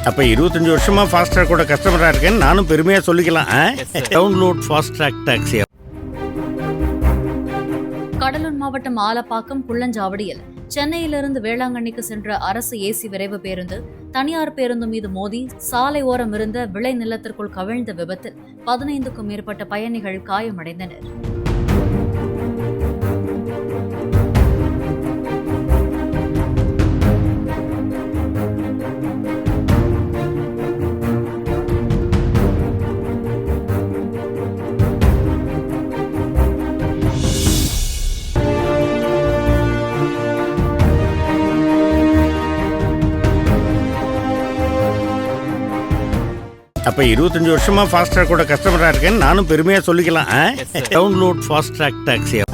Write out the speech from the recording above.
அப்ப 25 வருஷமா ஃபாஸ்ட்ராக்கோட கஸ்டமரா இருக்கேன்னு நானும் பெருமையா சொல்லிக்கலாம். Download Fastrack taxi. கடலூர் மாவட்டம் ஆலப்பாக்கம் புள்ளஞ்சாவடியில் சென்னையிலிருந்து வேளாங்கண்ணிக்கு சென்ற அரசு ஏசி விரைவு பேருந்து தனியார் பேருந்து மீது மோதி சாலை ஓரம் இருந்த விளை நிலத்திற்குள் கவிழ்ந்த விபத்தில் 15க்கும் மேற்பட்ட பயணிகள் காயமடைந்தனர். அப்ப 25 வருஷமா ஃபாஸ்ட்ராக்கோட கஸ்டமரா இருக்கேன்னு நானும் பெருமையா சொல்லிக்கலாம். Download Fastrack taxi.